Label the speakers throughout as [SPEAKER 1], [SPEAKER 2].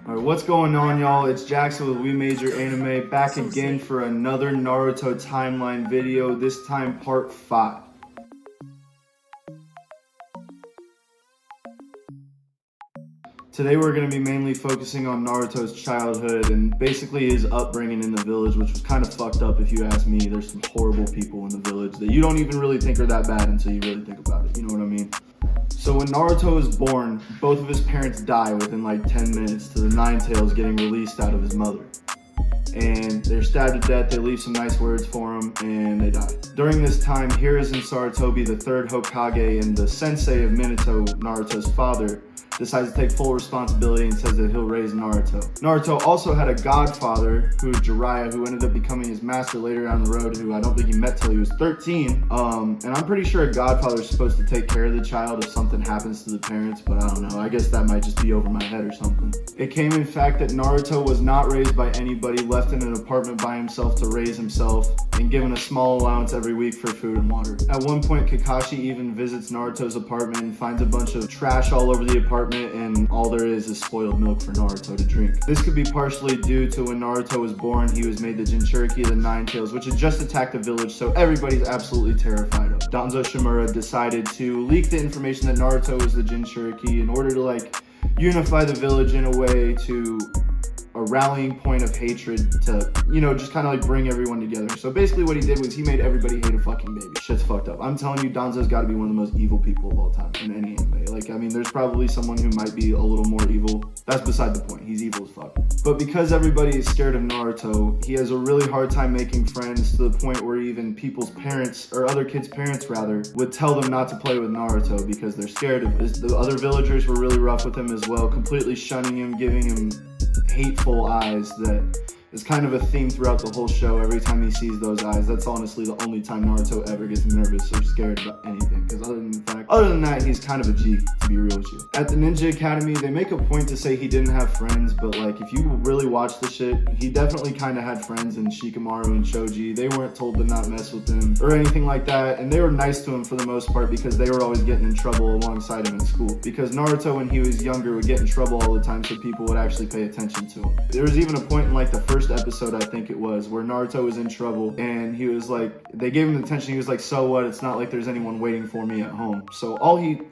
[SPEAKER 1] Alright, what's going on, y'all? It's Jackson with We Major Anime, back again for another Naruto timeline video, this time part 5. Today we're going to be mainly focusing on Naruto's childhood and basically his upbringing in the village, which was kind of fucked up if you ask me. There's some horrible people in the village that you don't even really think are that bad until you really think about it, you know what I mean? So when Naruto was born, both of his parents die within like 10 minutes to the Nine Tails getting released out of his mother. And they're stabbed to death, they leave some nice words for him, and they die. During this time, Hiruzen Sarutobi, the third Hokage and the sensei of Minato, Naruto's father, decides to take full responsibility and says that he'll raise Naruto. Naruto also had a godfather, who was Jiraiya, who ended up becoming his master later down the road, who I don't think he met till he was 13. And I'm pretty sure a godfather is supposed to take care of the child if something happens to the parents, but I don't know. I guess that might just be over my head or something. It came in fact that Naruto was not raised by anybody, left in an apartment by himself to raise himself, and given a small allowance every week for food and water. At one point, Kakashi even visits Naruto's apartment and finds a bunch of trash all over the apartment, and all there is spoiled milk for Naruto to drink. This could be partially due to when Naruto was born, he was made the Jinchuriki of the Nine Tails, which had just attacked the village, so everybody's absolutely terrified of. Danzo Shimura decided to leak the information that Naruto was the Jinchuriki in order to unify the village in a way to a rallying point of hatred to, just kind of bring everyone together. So basically what he did was he made everybody hate a fucking baby. Shit's fucked up. I'm telling you, Danzo's got to be one of the most evil people of all time in any anime. There's probably someone who might be a little more evil. That's beside the point. He's evil as fuck. But because everybody is scared of Naruto, he has a really hard time making friends, to the point where even people's parents, or other kids' parents rather, would tell them not to play with Naruto because they're scared of him. The other villagers were really rough with him as well, completely shunning him, giving him hateful eyes. That is kind of a theme throughout the whole show. Every time he sees those eyes, that's honestly the only time Naruto ever gets nervous or scared about anything, because other than that, he's kind of a G, to be real with you. At the Ninja Academy, they make a point to say he didn't have friends, but if you really watch the shit, he definitely kind of had friends in Shikamaru and Choji. They weren't told to not mess with him or anything like that, and they were nice to him for the most part because they were always getting in trouble alongside him in school. Because Naruto, when he was younger, would get in trouble all the time, so people would actually pay attention to him. There was even a point in the first episode, I think it was, where Naruto was in trouble, and he was they gave him attention. He was like, so what? It's not like there's anyone waiting for me at home. So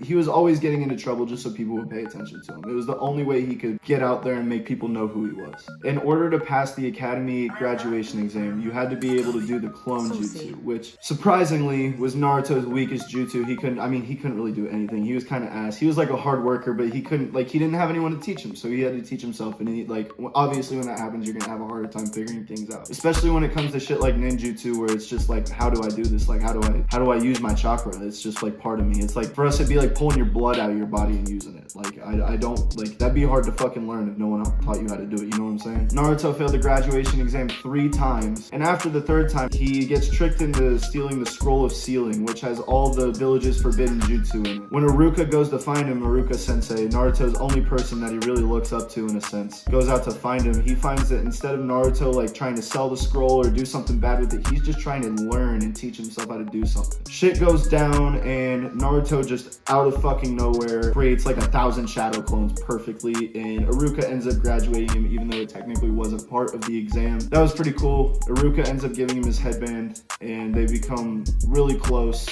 [SPEAKER 1] he was always getting into trouble just so people would pay attention to him. It was the only way he could get out there and make people know who he was. In order to pass the academy graduation exam, you had to be able to do the clone jutsu, which surprisingly was Naruto's weakest jutsu. He couldn't really do anything. He was kind of ass. He was a hard worker, but he couldn't, he didn't have anyone to teach him, so he had to teach himself. And he, obviously when that happens, you're gonna have a harder time figuring things out, especially when it comes to shit like ninjutsu, where it's just how do I do this? How do I use my chakra? It's just part of me. It's for us, it'd be pulling your blood out of your body and using it. I don't, that'd be hard to fucking learn if no one taught you how to do it, you know what I'm saying? Naruto failed the graduation exam 3 times, and after the 3rd time, he gets tricked into stealing the Scroll of Sealing, which has all the village's forbidden jutsu in it. When Iruka goes to find him, Iruka sensei, Naruto's only person that he really looks up to in a sense, goes out to find him. He finds that instead of Naruto trying to sell the scroll or do something bad with it, he's just trying to learn and teach himself how to do something. Shit goes down, and Naruto just out of fucking nowhere creates 1,000 shadow clones perfectly, and Iruka ends up graduating him even though it technically wasn't part of the exam. That was pretty cool. Iruka ends up giving him his headband, and they become really close,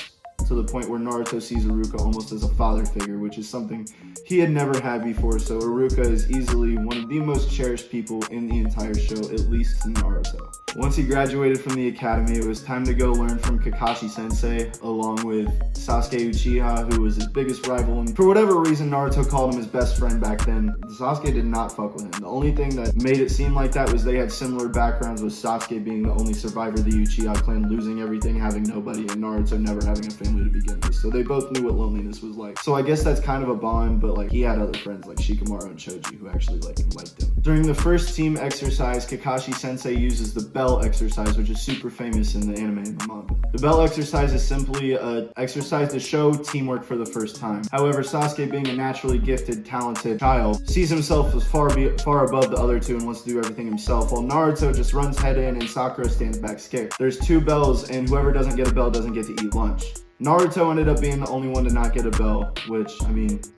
[SPEAKER 1] to the point where Naruto sees Iruka almost as a father figure, which is something he had never had before. So Iruka is easily one of the most cherished people in the entire show, at least to Naruto. Once he graduated from the academy, it was time to go learn from Kakashi Sensei, along with Sasuke Uchiha, who was his biggest rival, and for whatever reason, Naruto called him his best friend back then. Sasuke did not fuck with him. The only thing that made it seem like that was they had similar backgrounds, with Sasuke being the only survivor of the Uchiha clan, losing everything, having nobody, and Naruto never having a family to begin with. So they both knew what loneliness was like. So I guess that's kind of a bond, but he had other friends like Shikamaru and Choji who actually liked him. During the first team exercise, Kakashi Sensei uses the bell exercise, which is super famous in the anime and the manga. The bell exercise is simply an exercise to show teamwork for the first time. However, Sasuke, being a naturally gifted, talented child, sees himself as far above the other two and wants to do everything himself, while Naruto just runs head in and Sakura stands back scared. There's 2 bells, and whoever doesn't get a bell doesn't get to eat lunch. Naruto ended up being the only one to not get a bell, which,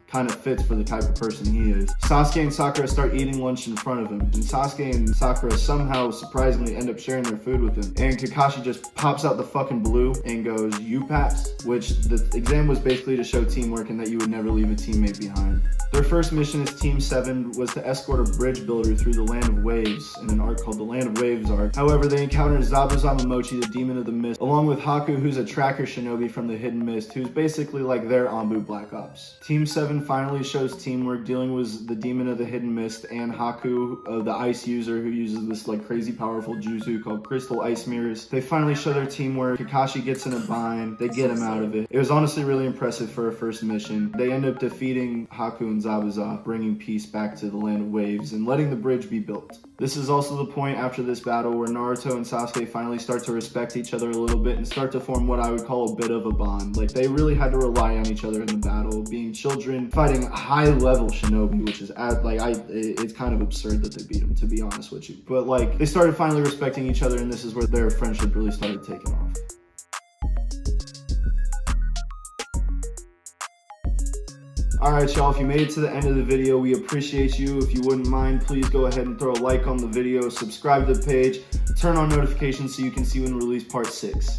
[SPEAKER 1] kind of fits for the type of person he is. Sasuke and Sakura start eating lunch in front of him, and Sasuke and Sakura somehow surprisingly end up sharing their food with him. And Kakashi just pops out the fucking blue and goes, "You pass," which the exam was basically to show teamwork and that you would never leave a teammate behind. Their first mission as Team 7 was to escort a bridge builder through the Land of Waves in an arc called the Land of Waves arc. However, they encountered Zabuza Momochi, the Demon of the Mist, along with Haku, who's a tracker shinobi from the Hidden Mist, who's basically like their Anbu Black Ops. Team 7 finally shows teamwork, dealing with the Demon of the Hidden Mist and Haku, the Ice user who uses this like crazy powerful jutsu called Crystal Ice Mirrors. They finally show their teamwork. Kakashi gets in a bind. They get him out of it. It was honestly really impressive for a first mission. They end up defeating Haku and Zabuza, bringing peace back to the Land of Waves and letting the bridge be built. This is also the point after this battle where Naruto and Sasuke finally start to respect each other a little bit and start to form what I would call a bit of a bond. Like, they really had to rely on each other in the battle, being children fighting high-level shinobi, which is it's kind of absurd that they beat him, to be honest with you. But like, they started finally respecting each other, and this is where their friendship really started taking off. Alright y'all, if you made it to the end of the video, we appreciate you. If you wouldn't mind, please go ahead and throw a like on the video, subscribe to the page, turn on notifications so you can see when we release part 6.